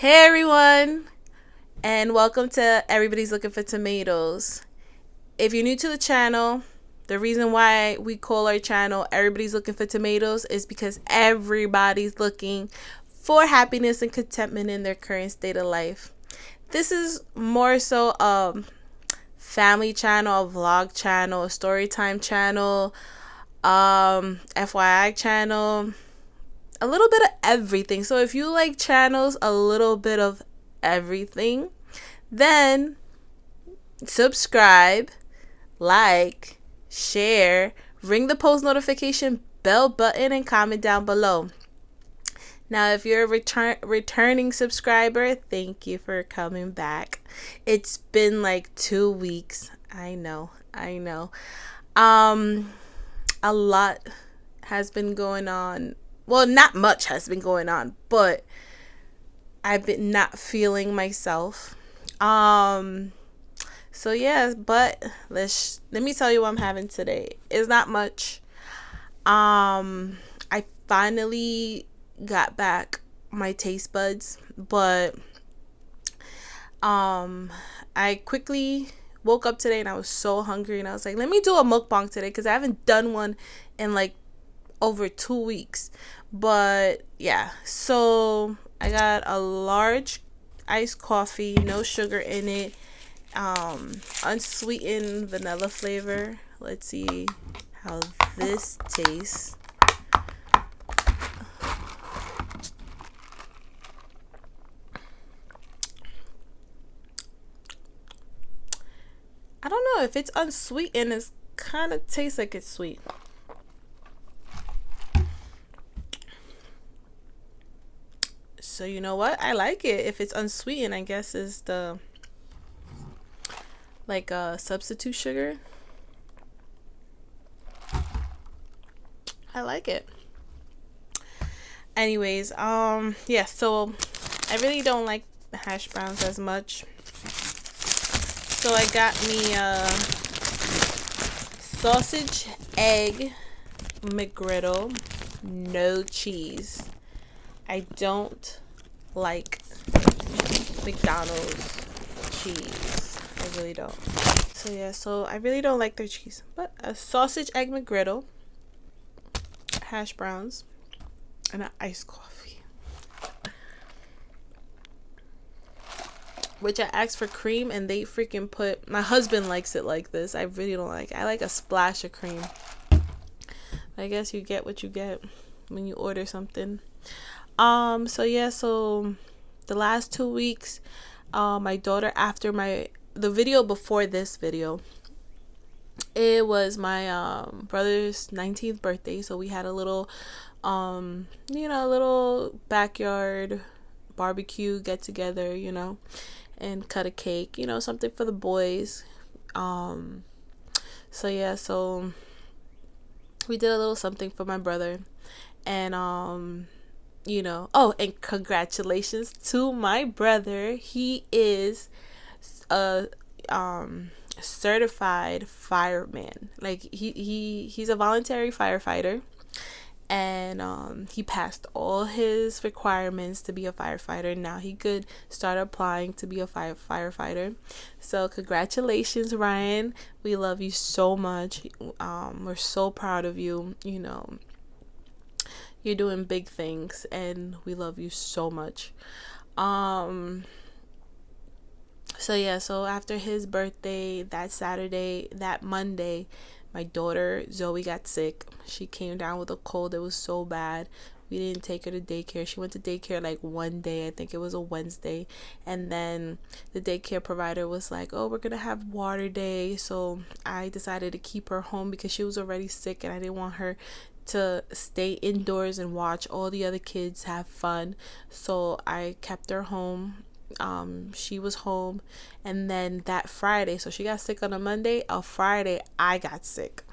Hey everyone, and welcome to Everybody's Looking for Tomatoes. If you're new to the channel, the reason why we call our channel Everybody's Looking for Tomatoes is because everybody's looking for happiness and contentment in their current state of life. This is more so a family channel, a vlog channel, a story time channel, FYI channel, a little bit of everything. So if you like channels, a little bit of everything, then subscribe, like, share, ring the post notification bell button, and comment down below. Now, if you're a returning subscriber, thank you for coming back. It's been like 2 weeks. I know. A lot has been going on. Well, not much has been going on, but I've been not feeling myself. So yeah, but let me tell you what I'm having today. It's not much. I finally got back my taste buds, but I quickly woke up today and I was so hungry, and I was like, let me do a mukbang today because I haven't done one in like over 2 weeks. But yeah, so I got a large iced coffee, no sugar in it, unsweetened vanilla flavor. Let's see how this tastes. I don't know if it's unsweetened. It kind of tastes like it's sweet. So you know what? I like it. If it's unsweetened, I guess is the like substitute sugar. I like it. Anyways, yeah, so I really don't like the hash browns as much. So I got me a sausage egg McGriddle, no cheese. I don't like McDonald's cheese. I really don't. So yeah, so I really don't like their cheese. But a sausage egg McGriddle, hash browns, and an iced coffee. Which I asked for cream and they freaking put, my husband likes it like this. I really don't like it. I like a splash of cream. I guess you get what you get when you order something. So yeah, so the last 2 weeks, my daughter, after the video before this video, it was my brother's 19th birthday, so we had a little a little backyard barbecue get together, and cut a cake, something for the boys. So yeah, so we did a little something for my brother, and and congratulations to my brother. He is a certified fireman. Like he's a voluntary firefighter, and he passed all his requirements to be a firefighter. Now he could start applying to be a firefighter. So congratulations, Ryan. We love you so much. We're so proud of you. You're doing big things, and we love you so much. So yeah, so after his birthday, that Saturday, that Monday, my daughter Zoe got sick. She came down with a cold. It was so bad. We didn't take her to daycare. She went to daycare like one day. I think it was a Wednesday. And then the daycare provider was like, oh, we're going to have water day. So I decided to keep her home because she was already sick and I didn't want her to stay indoors and watch all the other kids have fun. So I kept her home. She was home, and then that Friday, so she got sick on a Monday. On Friday, I got sick.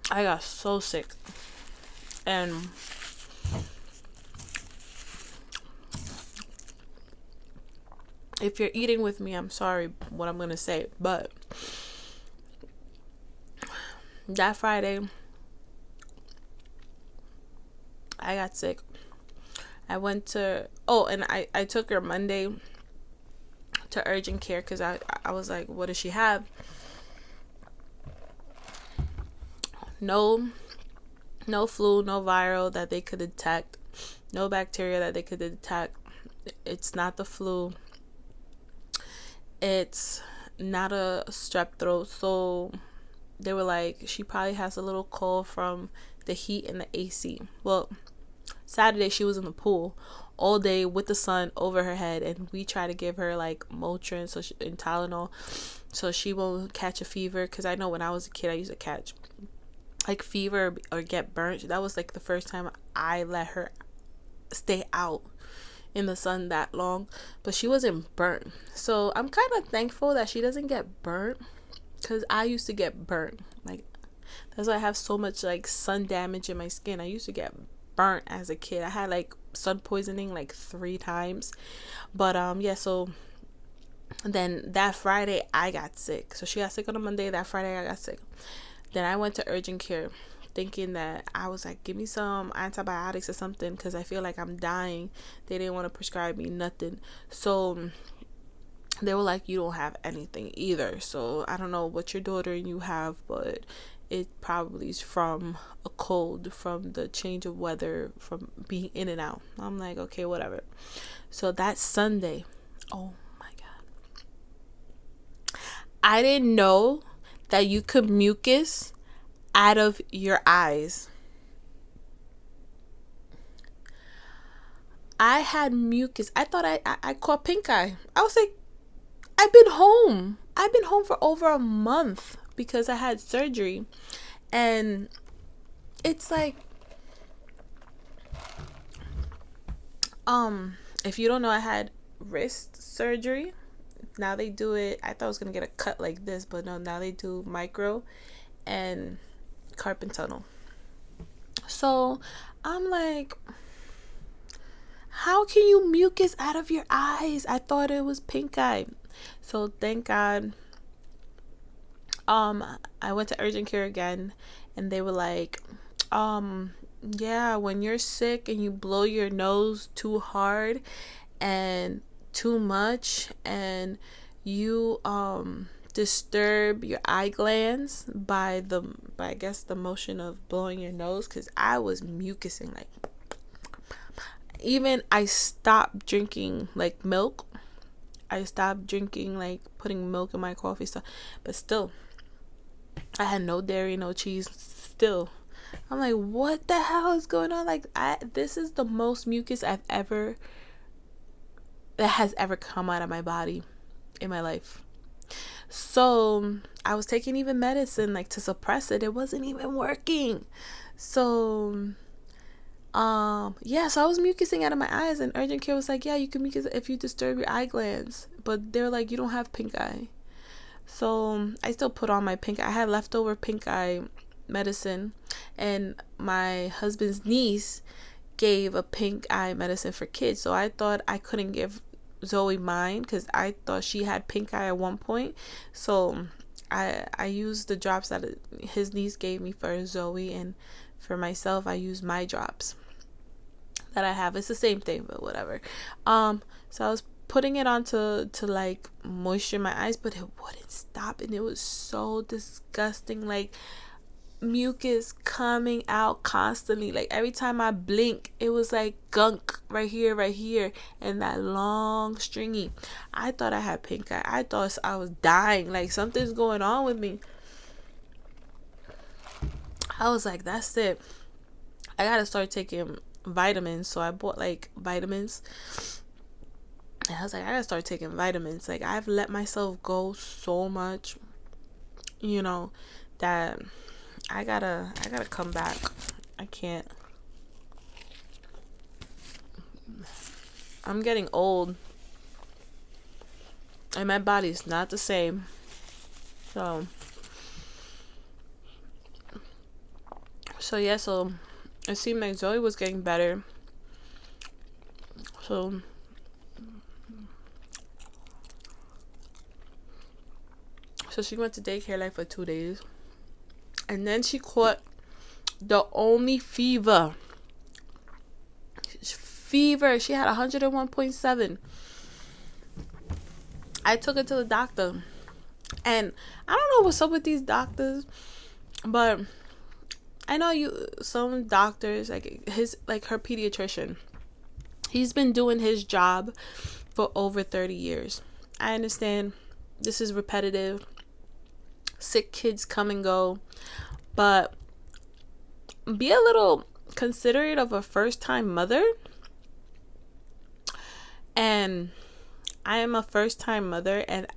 I got so sick, and if you're eating with me, I'm sorry what I'm gonna say, but that Friday, I got sick. I went to, and I took her Monday to urgent care because I was like, what does she have? No flu, no viral that they could detect, no bacteria that they could detect. It's not the flu. It's not a strep throat. So they were like, she probably has a little cold from the heat and the AC. Well, Saturday she was in the pool all day with the sun over her head, and we try to give her like Motrin and Tylenol so she won't catch a fever. Because I know when I was a kid, I used to catch like fever or get burnt. That was like the first time I let her stay out in the sun that long, but she wasn't burnt. So I'm kind of thankful that she doesn't get burnt, because I used to get burnt. Like, that's why I have so much like sun damage in my skin. I used to get burnt as a kid. I had like sun poisoning like 3 times. But yeah, so then that Friday I got sick. So she got sick on a Monday. That Friday I got sick. Then I went to urgent care thinking that, I was like, give me some antibiotics or something, because I feel like I'm dying. They didn't want to prescribe me nothing. So they were like, you don't have anything either. So I don't know what your daughter and you have, but it probably is from a cold, from the change of weather, from being in and out. I'm like, okay, whatever. So that Sunday, oh my God, I didn't know that you could mucus out of your eyes. I had mucus. I thought I caught pink eye. I was like, I've been home. I've been home for over a month because I had surgery. And it's like, if you don't know, I had wrist surgery. Now they do it. I thought I was gonna get a cut like this, but no, now they do micro and carpal tunnel. So I'm like, how can you mucus out of your eyes? I thought it was pink eye. So thank God. I went to urgent care again, and they were like, yeah, when you're sick and you blow your nose too hard and too much, and you disturb your eye glands by I guess the motion of blowing your nose, because I was mucusing like, even I stopped drinking like milk. I stopped drinking, like putting milk in my coffee stuff, but still I had no dairy, no cheese. Still, I'm like, what the hell is going on? Like, this is the most mucus that has ever come out of my body in my life. So I was taking even medicine like to suppress it. It wasn't even working. So yeah, so I was mucusing out of my eyes, and urgent care was like, yeah, you can mucus if you disturb your eye glands, but they're like, you don't have pink eye. So I still put on my pink eye. I had leftover pink eye medicine, and my husband's niece gave a pink eye medicine for kids. So I thought I couldn't give Zoe mine because I thought she had pink eye at one point. So I used the drops that his niece gave me for Zoe, and for myself I used my drops that I have. It's the same thing, but whatever. So I was putting it on to like moisture my eyes, but it wouldn't stop, and it was so disgusting. Like, mucus coming out constantly. Like, every time I blink, it was like gunk right here, and that long stringy. I thought I had pink eye. I thought I was dying. Like, something's going on with me. I was like, that's it. I gotta start taking vitamins. So I bought like vitamins, and I was like, I gotta start taking vitamins. Like, I've let myself go so much, that I gotta come back. I can't. I'm getting old, and my body's not the same. So yeah, so it seemed like Zoe was getting better. So she went to daycare like for 2 days. And then she caught the only fever. She had 101.7. I took her to the doctor. And I don't know what's up with these doctors, but I know some doctors, like her pediatrician, he's been doing his job for over 30 years. I understand this is repetitive. Sick kids come and go, but be a little considerate of a first-time mother. And I am a first-time mother, and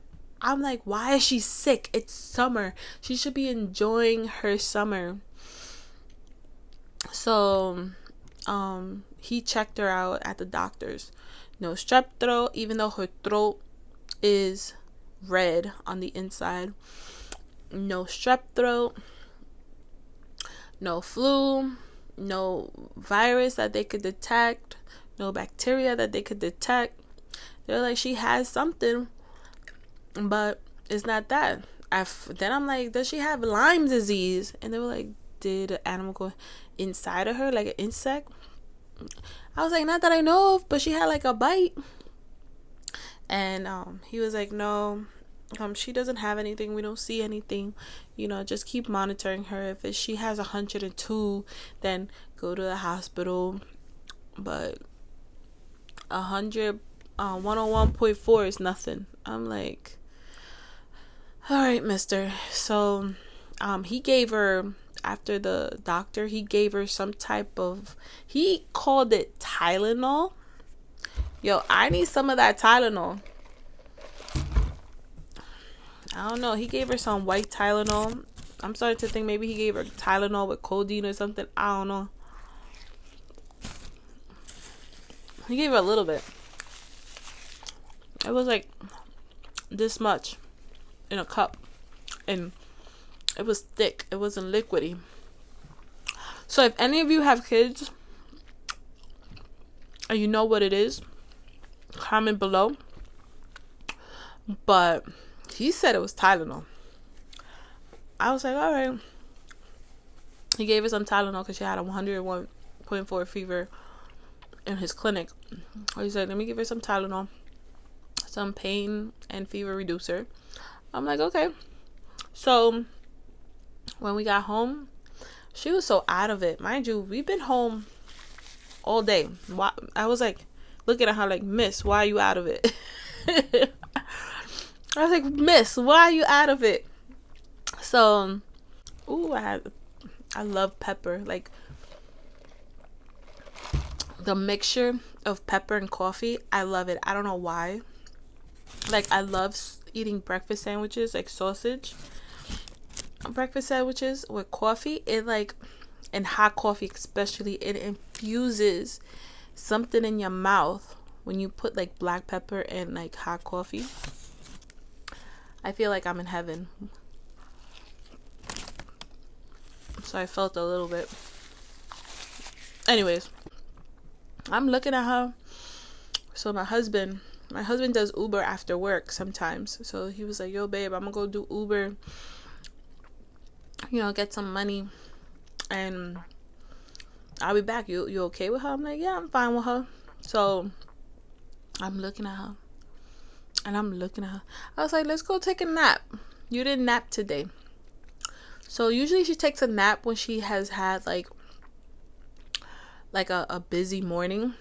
I'm like, why is she sick? It's summer. She should be enjoying her summer. So, he checked her out at the doctor's. No strep throat, even though her throat is red on the inside. No strep throat. No flu. No virus that they could detect. No bacteria that they could detect. They're like, she has something, but it's not that. Then I'm like, does she have Lyme disease? And they were like, did an animal go inside of her, like an insect? I was like, not that I know of, but she had like a bite. And he was like, no, she doesn't have anything. We don't see anything. Just keep monitoring her. If she has 102, then go to the hospital. But 101.4 is nothing. I'm like, all right, mister. So he gave her, after the doctor, he gave her some type of, he called it Tylenol. Yo, I need some of that Tylenol. I don't know. He gave her some white Tylenol. I'm starting to think maybe he gave her Tylenol with codeine or something. I don't know. He gave her a little bit. It was like this much in a cup. And it was thick. It wasn't liquidy. So if any of you have kids and you know what it is, comment below. But he said it was Tylenol. I was like, all right. He gave her some Tylenol because she had a 101.4 fever in his clinic. He said, let me give her some Tylenol, some pain and fever reducer. I'm like, okay. So when we got home, she was so out of it. Mind you, we've been home all day. I was like looking at her like, miss, why are you out of it? I was like, miss, why are you out of it? So, I love pepper. Like, the mixture of pepper and coffee, I love it. I don't know why. Like, I love eating breakfast sandwiches, like sausage breakfast sandwiches with coffee. And hot coffee especially, it infuses something in your mouth when you put like black pepper and like hot coffee. I feel like I'm in heaven. So I felt a little bit. Anyways, I'm looking at her. So my husband does Uber after work sometimes. So he was like, yo babe, I'm gonna go do Uber, get some money, and I'll be back. You okay with her? I'm like, yeah, I'm fine with her. So I'm looking at her, and I'm looking at her. I was like, let's go take a nap. You didn't nap today. So usually she takes a nap when she has had like a busy morning.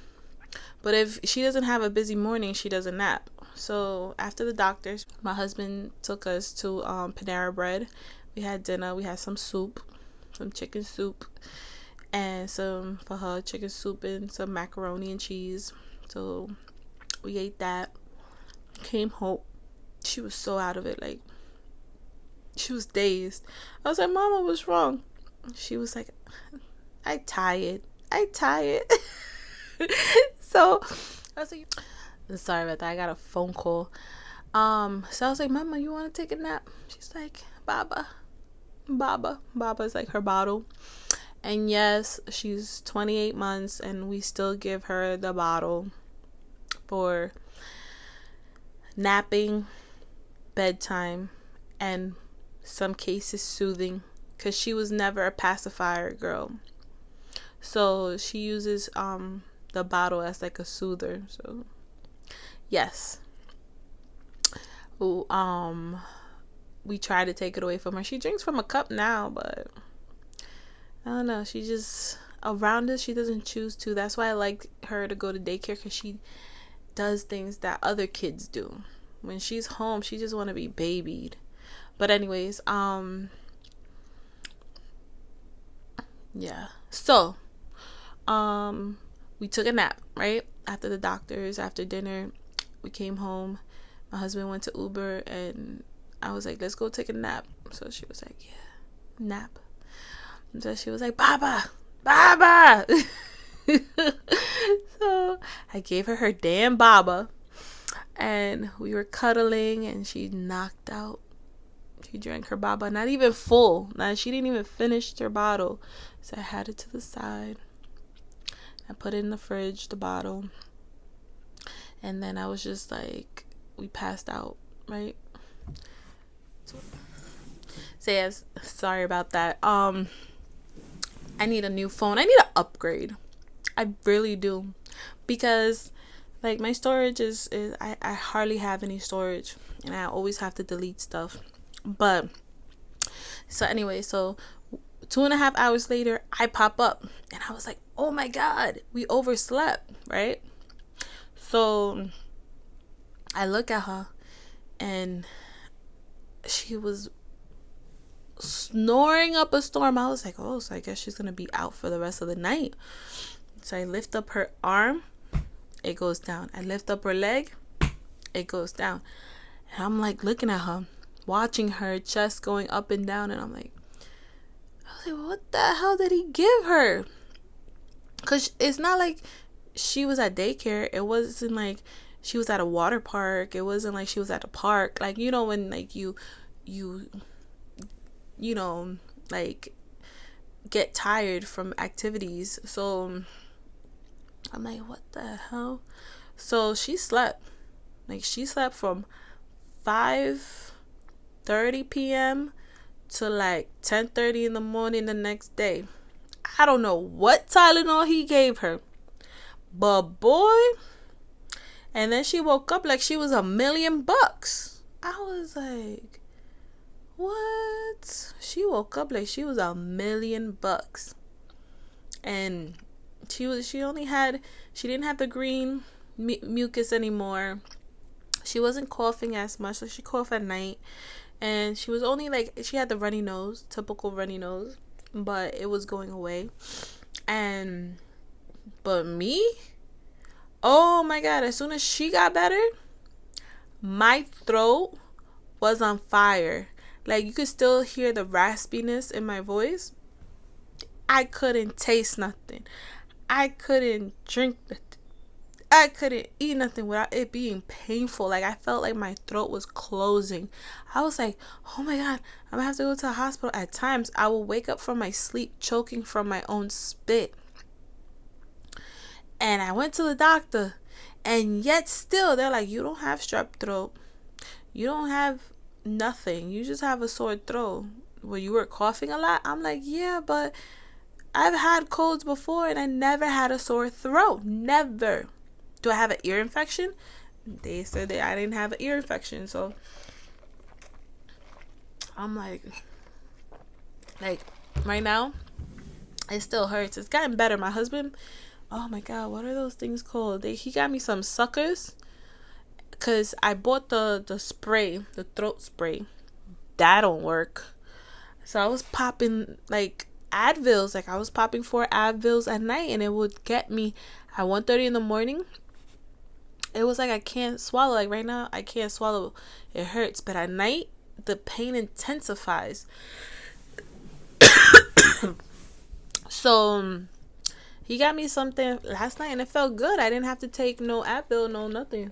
But if she doesn't have a busy morning, she doesn't nap. So after the doctors, my husband took us to Panera Bread. We had dinner. We had some soup, some chicken soup, and some, for her, chicken soup and some macaroni and cheese. So we ate that. Came home. She was so out of it. Like, she was dazed. I was like, Mama, what's wrong? She was like, I tired. So I was like, sorry about that. I got a phone call. So I was like, Mama, you want to take a nap? She's like, Baba is like her bottle. And yes, she's 28 months and we still give her the bottle for napping, bedtime, and some cases soothing because she was never a pacifier girl. So she uses the bottle as like a soother. So yes. Ooh, we try to take it away from her. She drinks from a cup now, but I don't know. She just, around us, she doesn't choose to. That's why I like her to go to daycare, because she does things that other kids do. When she's home, she just want to be babied. But anyways, yeah. So, we took a nap, right? After the doctors, after dinner, we came home. My husband went to Uber, and I was like, let's go take a nap. So she was like, yeah, nap. And so she was like, Baba, Baba. So I gave her damn Baba, and we were cuddling, and she knocked out. She drank her Baba, not even full. Now, she didn't even finish her bottle. So I had it to the side. I put it in the fridge, the bottle. And then I was just like, we passed out, right? So yes, sorry about that. I need a new phone. I need an upgrade. I really do. Because like my storage is I hardly have any storage, and I always have to delete stuff. But so anyway, so 2.5 hours later, I pop up, and I was like, oh my God, we overslept, right? So I look at her, and she was snoring up a storm. I was like, oh, so I guess she's gonna be out for the rest of the night. So I lift up her arm, it goes down. I lift up her leg, it goes down. And I'm like looking at her, watching her chest going up and down, and I was like, what the hell did he give her? Because it's not like she was at daycare. It wasn't like she was at a water park. It wasn't like she was at a park. Like, you know, when like you know, like get tired from activities. So I'm like, what the hell? So she slept. Like, she slept from 5:30 p.m. to like 10:30 in the morning the next day. I don't know what Tylenol he gave her, but boy. And then she woke up like she was $1,000,000. I was like, what? She woke up like she was $1,000,000. And she didn't have the green mucus anymore. She wasn't coughing as much, so she coughed at night. And she was only like, she had the runny nose, typical runny nose, but it was going away. But me, oh my God, as soon as she got better, my throat was on fire. Like, you could still hear the raspiness in my voice. I couldn't taste nothing. I couldn't drink nothing. I couldn't eat nothing without it being painful. Like, I felt like my throat was closing. I was like, oh my God, I'm gonna have to go to the hospital. At times, I will wake up from my sleep choking from my own spit. And I went to the doctor, and yet still, they're like, you don't have strep throat. You don't have nothing. You just have a sore throat. Well, you were coughing a lot? I'm like, yeah, but I've had colds before, and I never had a sore throat. Never. Do I have an ear infection? They said that I didn't have an ear infection. So I'm like right now, it still hurts. It's gotten better. My husband, oh my God, what are those things called? He got me some suckers, because I bought the spray, the throat spray. That don't work. So I was popping like Advils. Like, I was popping 4 Advils at night, and it would get me at 1:30 in the morning. It was like I can't swallow. Like, right now, I can't swallow. It hurts. But at night, the pain intensifies. So he got me something last night, and it felt good. I didn't have to take no Advil, no nothing.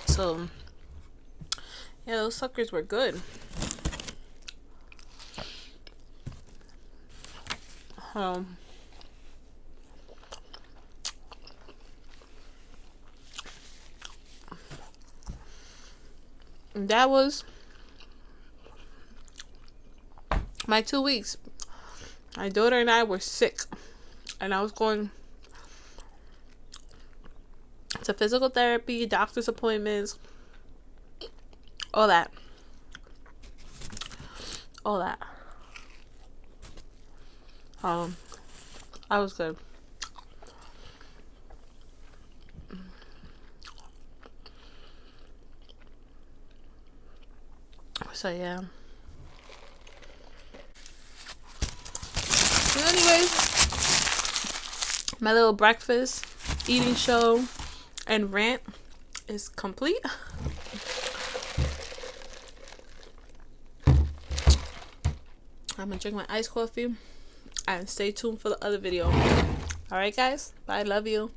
So yeah, those suckers were good. That was my 2 weeks, my daughter and I were sick, and I was going to physical therapy, doctor's appointments, all that. I was good. So yeah. So anyways, my little breakfast eating show and rant is complete. I'm gonna drink my iced coffee and stay tuned for the other video. Alright guys, bye, love you.